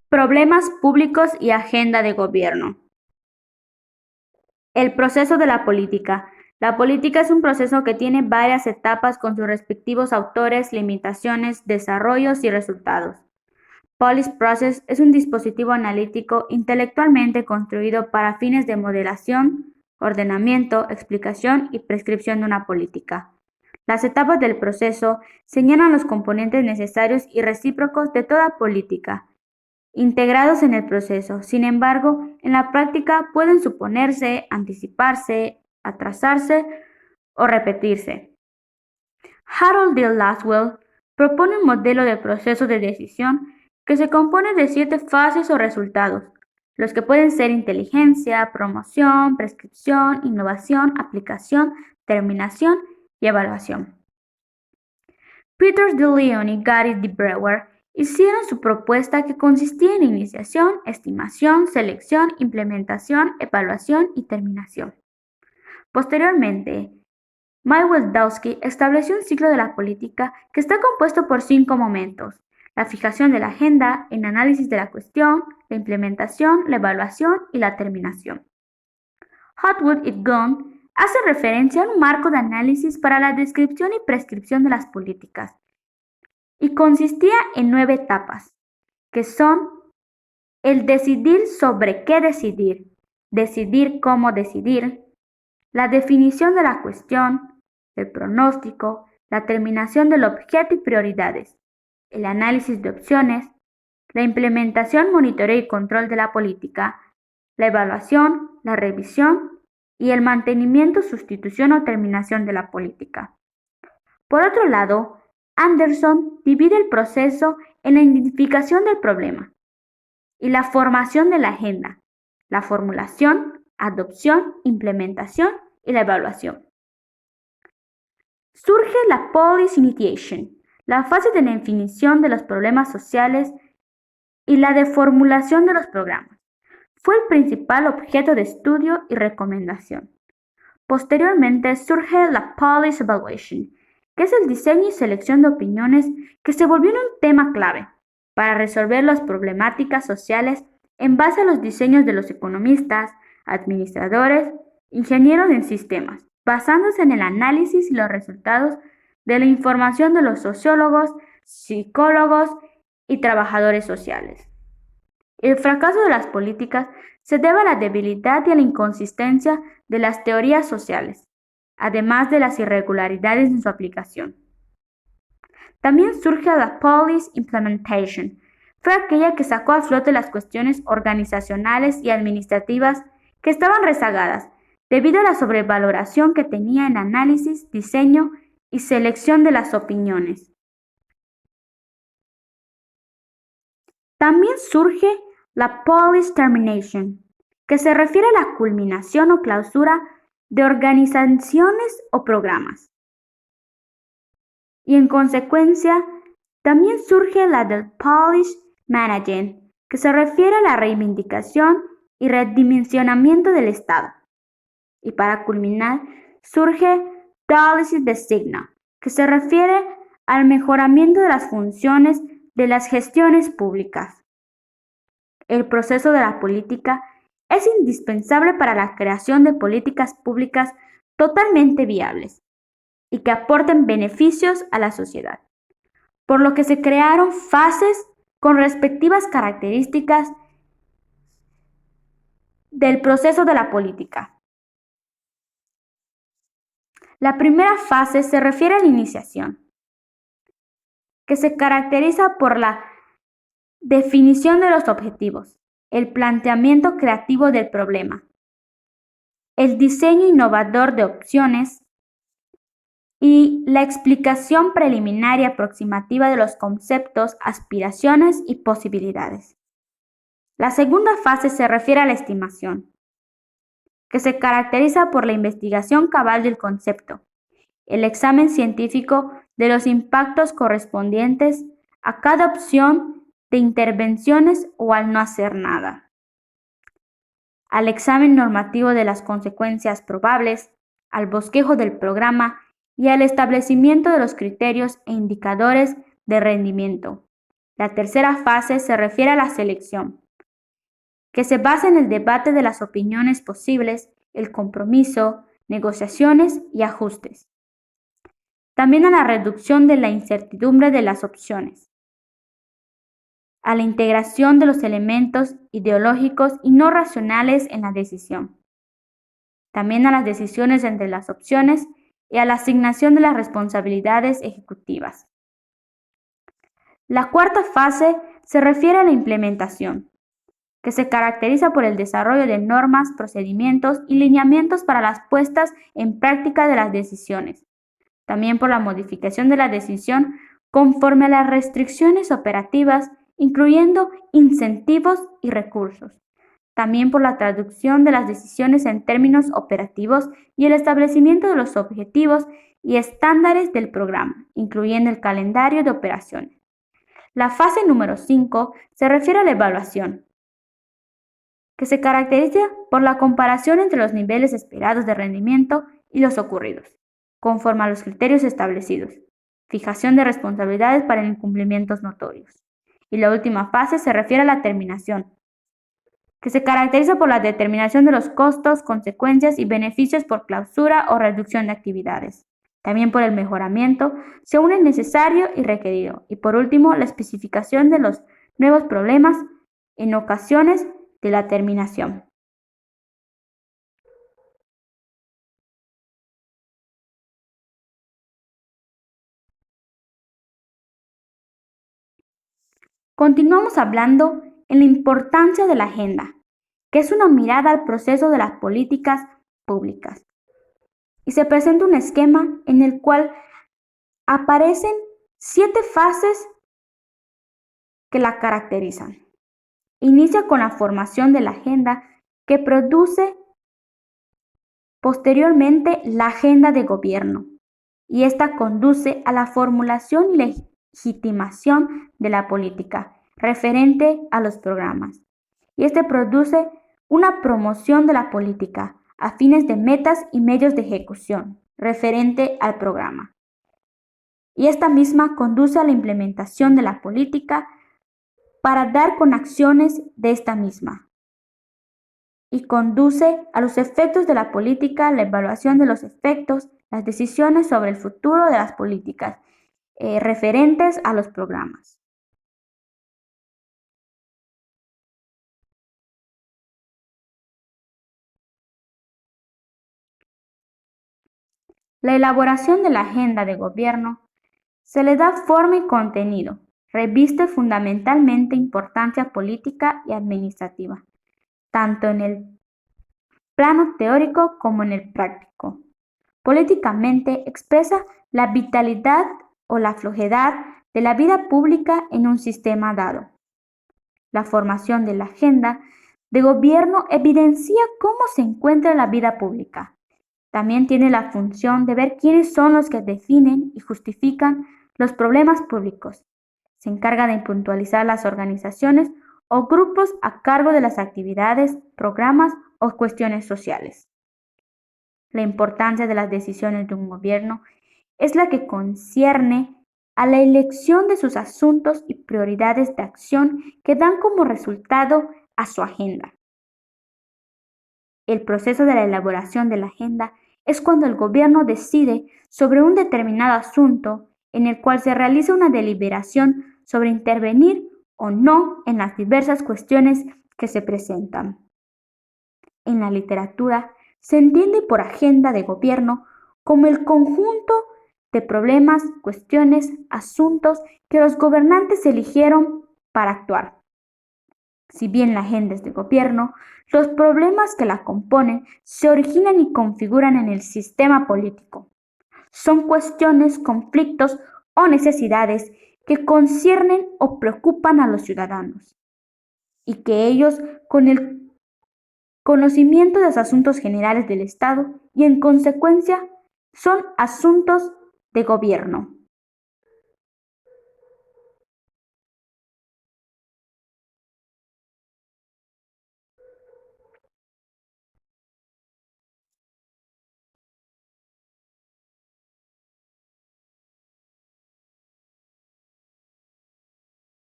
Problemas públicos y agenda de gobierno. El proceso de la política. La política es un proceso que tiene varias etapas con sus respectivos autores, limitaciones, desarrollos y resultados. Policy Process es un dispositivo analítico intelectualmente construido para fines de modelación, ordenamiento, explicación y prescripción de una política. Las etapas del proceso señalan los componentes necesarios y recíprocos de toda política, integrados en el proceso. Sin embargo, en la práctica pueden suponerse, anticiparse, atrasarse o repetirse. Harold D. Laswell propone un modelo de proceso de decisión que se compone de 7 fases o resultados, los que pueden ser inteligencia, promoción, prescripción, innovación, aplicación, terminación y evaluación. Peter de Leon y Gary de Brewer hicieron su propuesta que consistía en iniciación, estimación, selección, implementación, evaluación y terminación. Posteriormente, Mike estableció un ciclo de la política que está compuesto por 5 momentos: la fijación de la agenda, el análisis de la cuestión, la implementación, la evaluación y la terminación. Hotwood y Gunn hacen referencia a un marco de análisis para la descripción y prescripción de las políticas, y consistía en 9 etapas, que son el decidir sobre qué decidir, decidir cómo decidir, la definición de la cuestión, el pronóstico, la terminación del objeto y prioridades, el análisis de opciones, la implementación, monitoreo y control de la política, la evaluación, la revisión y el mantenimiento, sustitución o terminación de la política. Por otro lado, Anderson divide el proceso en la identificación del problema y la formación de la agenda, la formulación, adopción, implementación y la evaluación. Surge la Policy Initiation, la fase de la definición de los problemas sociales y la de formulación de los programas. Fue el principal objeto de estudio y recomendación. Posteriormente surge la Policy Evaluation, que es el diseño y selección de opiniones que se volvió un tema clave para resolver las problemáticas sociales en base a los diseños de los economistas, administradores, ingenieros en sistemas, basándose en el análisis y los resultados de la información de los sociólogos, psicólogos y trabajadores sociales. El fracaso de las políticas se debe a la debilidad y a la inconsistencia de las teorías sociales, además de las irregularidades en su aplicación. También surge la Policy Implementation. Fue aquella que sacó a flote las cuestiones organizacionales y administrativas que estaban rezagadas debido a la sobrevaloración que tenía en análisis, diseño y selección de las opiniones. También surge la Policy Termination, que se refiere a la culminación o clausura de organizaciones o programas. Y en consecuencia, también surge la del Policy Management, que se refiere a la reivindicación y redimensionamiento del Estado. Y para culminar, surge Policy Design, que se refiere al mejoramiento de las funciones de las gestiones públicas. El proceso de la política es indispensable para la creación de políticas públicas totalmente viables y que aporten beneficios a la sociedad, por lo que se crearon fases con respectivas características del proceso de la política. La primera fase se refiere a la iniciación, que se caracteriza por la definición de los objetivos, el planteamiento creativo del problema, el diseño innovador de opciones y la explicación preliminar y aproximativa de los conceptos, aspiraciones y posibilidades. La segunda fase se refiere a la estimación, que se caracteriza por la investigación cabal del concepto, el examen científico de los impactos correspondientes a cada opción de intervenciones o al no hacer nada, al examen normativo de las consecuencias probables, al bosquejo del programa y al establecimiento de los criterios e indicadores de rendimiento, La tercera fase se refiere a la selección, que se basa en el debate de las opiniones posibles, el compromiso, negociaciones y ajustes. También a la reducción de la incertidumbre de las opciones, a la integración de los elementos ideológicos y no racionales en la decisión. También a las decisiones entre las opciones y a la asignación de las responsabilidades ejecutivas. La cuarta fase se refiere a la implementación, que se caracteriza por el desarrollo de normas, procedimientos y lineamientos para las puestas en práctica de las decisiones. También por la modificación de la decisión conforme a las restricciones operativas, incluyendo incentivos y recursos. También por la traducción de las decisiones en términos operativos y el establecimiento de los objetivos y estándares del programa, incluyendo el calendario de operaciones. La fase número 5 se refiere a la evaluación, que se caracteriza por la comparación entre los niveles esperados de rendimiento y los ocurridos, conforme a los criterios establecidos, fijación de responsabilidades para incumplimientos notorios. Y la última fase se refiere a la terminación, que se caracteriza por la determinación de los costos, consecuencias y beneficios por clausura o reducción de actividades. También por el mejoramiento, según es necesario y requerido. Y por último, la especificación de los nuevos problemas en ocasiones de la terminación. Continuamos hablando en la importancia de la agenda, que es una mirada al proceso de las políticas públicas. Y se presenta un esquema en el cual aparecen 7 fases que la caracterizan. Inicia con la formación de la agenda que produce posteriormente la agenda de gobierno, y esta conduce a la formulación y legitimación de la política referente a los programas. Y este produce una promoción de la política a fines de metas y medios de ejecución referente al programa. Y esta misma conduce a la implementación de la política para dar con acciones de esta misma. Y conduce a los efectos de la política, la evaluación de los efectos, las decisiones sobre el futuro de las políticas referentes a los programas. La elaboración de la agenda de gobierno se le da forma y contenido. Reviste fundamentalmente importancia política y administrativa, tanto en el plano teórico como en el práctico. Políticamente expresa la vitalidad o la flojedad de la vida pública en un sistema dado. La formación de la agenda de gobierno evidencia cómo se encuentra la vida pública. También tiene la función de ver quiénes son los que definen y justifican los problemas públicos. Se encarga de puntualizar las organizaciones o grupos a cargo de las actividades, programas o cuestiones sociales. La importancia de las decisiones de un gobierno es la que concierne a la elección de sus asuntos y prioridades de acción que dan como resultado a su agenda. El proceso de la elaboración de la agenda es cuando el gobierno decide sobre un determinado asunto en el cual se realiza una deliberación sobre intervenir o no en las diversas cuestiones que se presentan. En la literatura se entiende por agenda de gobierno como el conjunto de problemas, cuestiones, asuntos que los gobernantes eligieron para actuar. Si bien la agenda es de gobierno, los problemas que la componen se originan y configuran en el sistema político. Son cuestiones, conflictos o necesidades que conciernen o preocupan a los ciudadanos y que ellos, con el conocimiento de los asuntos generales del Estado y en consecuencia, son asuntos de gobierno.